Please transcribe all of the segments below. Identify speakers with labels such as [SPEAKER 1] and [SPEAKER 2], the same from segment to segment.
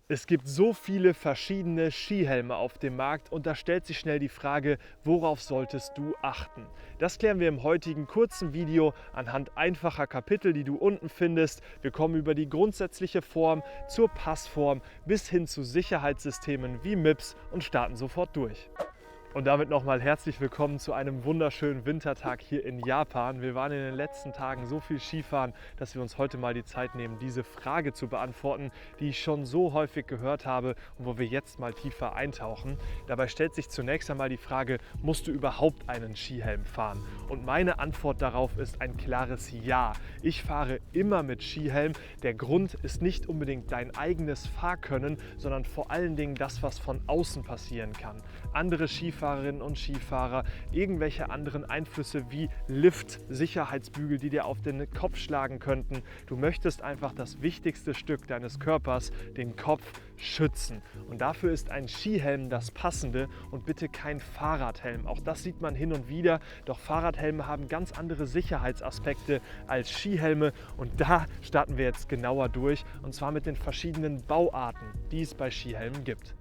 [SPEAKER 1] Es gibt so viele verschiedene Skihelme auf dem Markt und da stellt sich schnell die Frage, worauf solltest du achten? Das klären wir im heutigen kurzen Video anhand einfacher Kapitel, die du unten findest. Wir kommen über die grundsätzliche Form zur Passform bis hin zu Sicherheitssystemen wie MIPS und starten sofort durch. Und damit nochmal herzlich willkommen zu einem wunderschönen Wintertag hier in Japan. Wir waren in den letzten Tagen so viel Skifahren, dass wir uns heute mal die Zeit nehmen, diese Frage zu beantworten, die ich schon so häufig gehört habe und wo wir jetzt mal tiefer eintauchen. Dabei stellt sich zunächst einmal die Frage, musst du überhaupt einen Skihelm fahren? Und meine Antwort darauf ist ein klares Ja. Ich fahre immer mit Skihelm. Der Grund ist nicht unbedingt dein eigenes Fahrkönnen, sondern vor allen Dingen das, was von außen passieren kann. Andere Skifahrerinnen und Skifahrer, irgendwelche anderen Einflüsse wie Lift, Sicherheitsbügel, die dir auf den Kopf schlagen könnten. Du möchtest einfach das wichtigste Stück deines Körpers, den Kopf, schützen. Und dafür ist ein Skihelm das Passende und bitte kein Fahrradhelm. Auch das sieht man hin und wieder, doch Fahrradhelme haben ganz andere Sicherheitsaspekte als Skihelme und da starten wir jetzt genauer durch und zwar mit den verschiedenen Bauarten, die es bei Skihelmen gibt.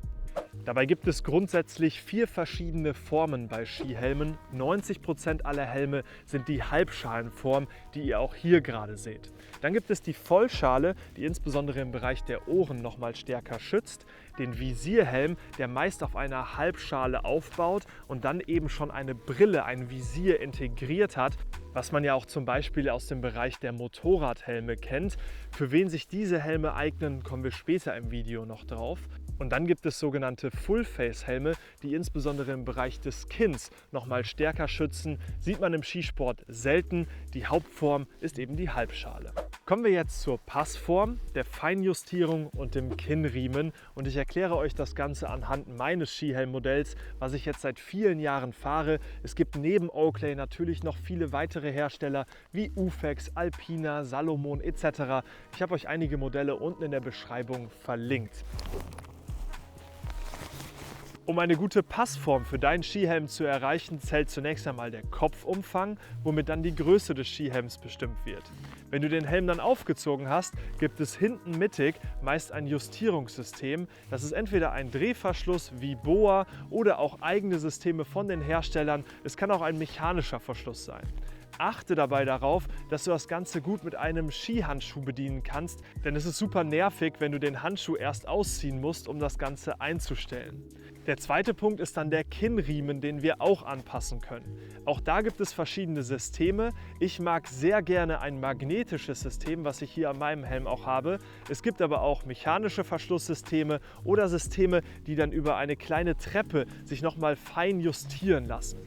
[SPEAKER 1] Dabei gibt es grundsätzlich 4 verschiedene Formen bei Skihelmen. 90% aller Helme sind die Halbschalenform, die ihr auch hier gerade seht. Dann gibt es die Vollschale, die insbesondere im Bereich der Ohren nochmal stärker schützt. Den Visierhelm, der meist auf einer Halbschale aufbaut und dann eben schon eine Brille, ein Visier integriert hat, was man ja auch zum Beispiel aus dem Bereich der Motorradhelme kennt. Für wen sich diese Helme eignen, kommen wir später im Video noch drauf. Und dann gibt es sogenannte Full-Face-Helme, die insbesondere im Bereich des Kinns nochmal stärker schützen. Sieht man im Skisport selten. Die Hauptform ist eben die Halbschale. Kommen wir jetzt zur Passform, der Feinjustierung und dem Kinnriemen. Und ich erkläre euch das Ganze anhand meines Skihelmmodells, was ich jetzt seit vielen Jahren fahre. Es gibt neben Oakley natürlich noch viele weitere Hersteller wie Uvex, Alpina, Salomon etc. Ich habe euch einige Modelle unten in der Beschreibung verlinkt. Um eine gute Passform für deinen Skihelm zu erreichen, zählt zunächst einmal der Kopfumfang, womit dann die Größe des Skihelms bestimmt wird. Wenn du den Helm dann aufgezogen hast, gibt es hinten mittig meist ein Justierungssystem. Das ist entweder ein Drehverschluss wie BOA oder auch eigene Systeme von den Herstellern. Es kann auch ein mechanischer Verschluss sein. Achte dabei darauf, dass du das Ganze gut mit einem Skihandschuh bedienen kannst, denn es ist super nervig, wenn du den Handschuh erst ausziehen musst, um das Ganze einzustellen. Der zweite Punkt ist dann der Kinnriemen, den wir auch anpassen können. Auch da gibt es verschiedene Systeme. Ich mag sehr gerne ein magnetisches System, was ich hier an meinem Helm auch habe. Es gibt aber auch mechanische Verschlusssysteme oder Systeme, die dann über eine kleine Treppe sich nochmal fein justieren lassen.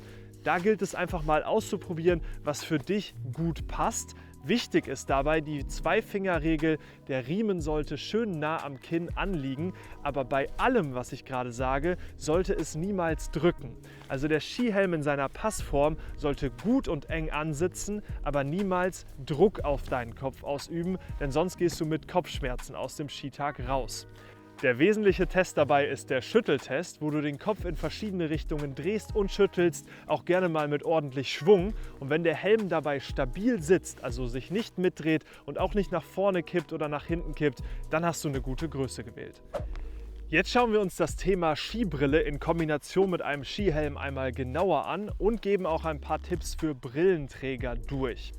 [SPEAKER 1] Da gilt es einfach mal auszuprobieren, was für dich gut passt. Wichtig ist dabei die Zwei-Finger-Regel, der Riemen sollte schön nah am Kinn anliegen, aber bei allem, was ich gerade sage, sollte es niemals drücken. Also der Skihelm in seiner Passform sollte gut und eng ansitzen, aber niemals Druck auf deinen Kopf ausüben, denn sonst gehst du mit Kopfschmerzen aus dem Skitag raus. Der wesentliche Test dabei ist der Schütteltest, wo du den Kopf in verschiedene Richtungen drehst und schüttelst, auch gerne mal mit ordentlich Schwung. Und wenn der Helm dabei stabil sitzt, also sich nicht mitdreht und auch nicht nach vorne kippt oder nach hinten kippt, dann hast du eine gute Größe gewählt. Jetzt schauen wir uns das Thema Skibrille in Kombination mit einem Skihelm einmal genauer an und geben auch ein paar Tipps für Brillenträger durch.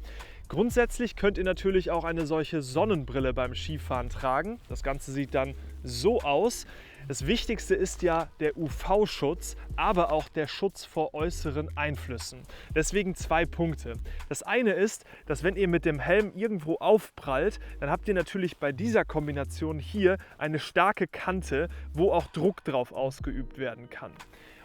[SPEAKER 1] Grundsätzlich könnt ihr natürlich auch eine solche Sonnenbrille beim Skifahren tragen. Das Ganze sieht dann so aus. Das Wichtigste ist ja der UV-Schutz, aber auch der Schutz vor äußeren Einflüssen. Deswegen 2 Punkte. Das eine ist, dass wenn ihr mit dem Helm irgendwo aufprallt, dann habt ihr natürlich bei dieser Kombination hier eine starke Kante, wo auch Druck drauf ausgeübt werden kann.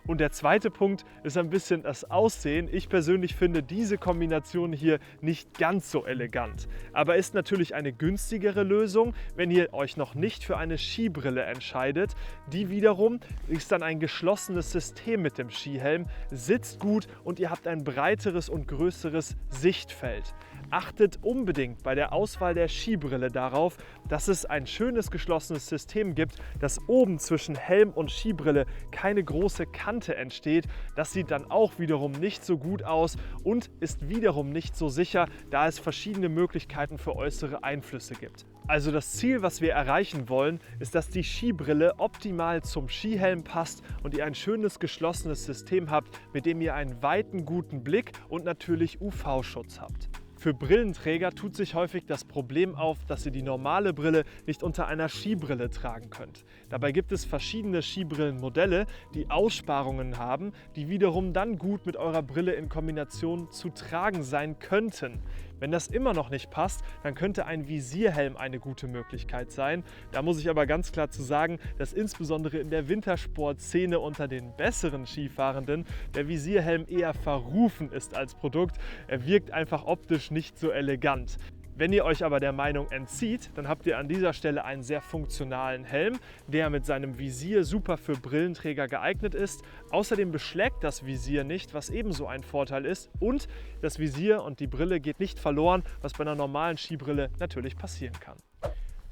[SPEAKER 1] Und der zweite Punkt ist ein bisschen das Aussehen. Ich persönlich finde diese Kombination hier nicht ganz so elegant. Aber ist natürlich eine günstigere Lösung, wenn ihr euch noch nicht für eine Skibrille entscheidet. Die wiederum ist dann ein geschlossenes System mit dem Skihelm, sitzt gut und ihr habt ein breiteres und größeres Sichtfeld. Achtet unbedingt bei der Auswahl der Skibrille darauf, dass es ein schönes geschlossenes System gibt, dass oben zwischen Helm und Skibrille keine große Kante entsteht. Das sieht dann auch wiederum nicht so gut aus und ist wiederum nicht so sicher, da es verschiedene Möglichkeiten für äußere Einflüsse gibt. Also das Ziel, was wir erreichen wollen, ist, dass die Skibrille optimal zum Skihelm passt und ihr ein schönes geschlossenes System habt, mit dem ihr einen weiten, guten Blick und natürlich UV-Schutz habt. Für Brillenträger tut sich häufig das Problem auf, dass ihr die normale Brille nicht unter einer Skibrille tragen könnt. Dabei gibt es verschiedene Skibrillenmodelle, die Aussparungen haben, die wiederum dann gut mit eurer Brille in Kombination zu tragen sein könnten. Wenn das immer noch nicht passt, dann könnte ein Visierhelm eine gute Möglichkeit sein. Da muss ich aber ganz klar zu sagen, dass insbesondere in der Wintersportszene unter den besseren Skifahrenden der Visierhelm eher verrufen ist als Produkt. Er wirkt einfach optisch nicht so elegant. Wenn ihr euch aber der Meinung entzieht, dann habt ihr an dieser Stelle einen sehr funktionalen Helm, der mit seinem Visier super für Brillenträger geeignet ist. Außerdem beschlägt das Visier nicht, was ebenso ein Vorteil ist. Und das Visier und die Brille geht nicht verloren, was bei einer normalen Skibrille natürlich passieren kann.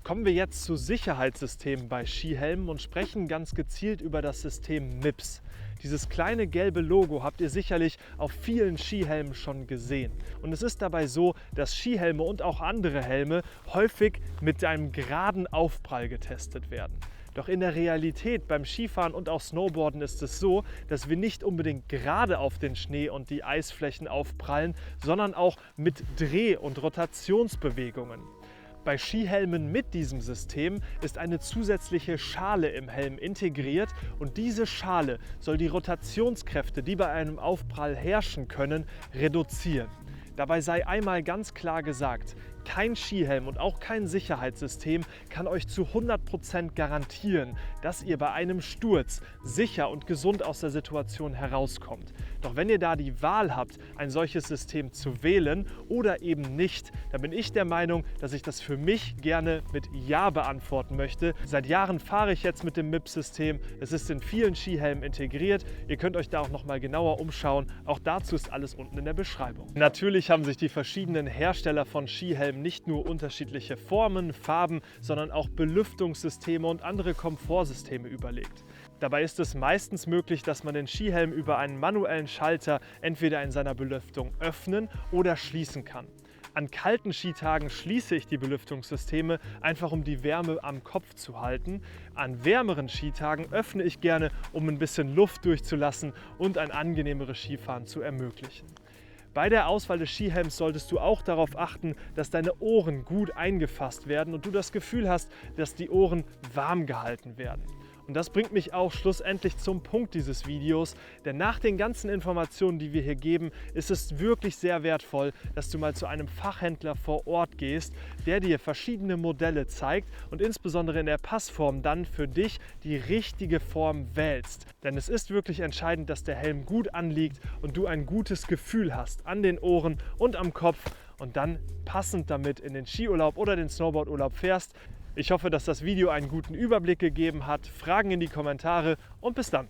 [SPEAKER 1] Kommen wir jetzt zu Sicherheitssystemen bei Skihelmen und sprechen ganz gezielt über das System MIPS. Dieses kleine gelbe Logo habt ihr sicherlich auf vielen Skihelmen schon gesehen. Und es ist dabei so, dass Skihelme und auch andere Helme häufig mit einem geraden Aufprall getestet werden. Doch in der Realität beim Skifahren und auch Snowboarden ist es so, dass wir nicht unbedingt gerade auf den Schnee und die Eisflächen aufprallen, sondern auch mit Dreh- und Rotationsbewegungen. Bei Skihelmen mit diesem System ist eine zusätzliche Schale im Helm integriert und diese Schale soll die Rotationskräfte, die bei einem Aufprall herrschen können, reduzieren. Dabei sei einmal ganz klar gesagt, kein Skihelm und auch kein Sicherheitssystem kann euch zu 100% garantieren, dass ihr bei einem Sturz sicher und gesund aus der Situation herauskommt. Doch wenn ihr da die Wahl habt, ein solches System zu wählen oder eben nicht, dann bin ich der Meinung, dass ich das für mich gerne mit Ja beantworten möchte. Seit Jahren fahre ich jetzt mit dem MIPS-System. Es ist in vielen Skihelmen integriert. Ihr könnt euch da auch noch mal genauer umschauen. Auch dazu ist alles unten in der Beschreibung. Natürlich haben sich die verschiedenen Hersteller von Skihelmen nicht nur unterschiedliche Formen, Farben, sondern auch Belüftungssysteme und andere Komfortsysteme überlegt. Dabei ist es meistens möglich, dass man den Skihelm über einen manuellen Schalter entweder in seiner Belüftung öffnen oder schließen kann. An kalten Skitagen schließe ich die Belüftungssysteme, einfach um die Wärme am Kopf zu halten. An wärmeren Skitagen öffne ich gerne, um ein bisschen Luft durchzulassen und ein angenehmeres Skifahren zu ermöglichen. Bei der Auswahl des Skihelms solltest du auch darauf achten, dass deine Ohren gut eingefasst werden und du das Gefühl hast, dass die Ohren warm gehalten werden. Und das bringt mich auch schlussendlich zum Punkt dieses Videos, denn nach den ganzen Informationen, die wir hier geben, ist es wirklich sehr wertvoll, dass du mal zu einem Fachhändler vor Ort gehst, der dir verschiedene Modelle zeigt und insbesondere in der Passform dann für dich die richtige Form wählst. Denn es ist wirklich entscheidend, dass der Helm gut anliegt und du ein gutes Gefühl hast an den Ohren und am Kopf und dann passend damit in den Skiurlaub oder den Snowboardurlaub fährst. Ich hoffe, dass das Video einen guten Überblick gegeben hat. Fragen in die Kommentare und bis dann.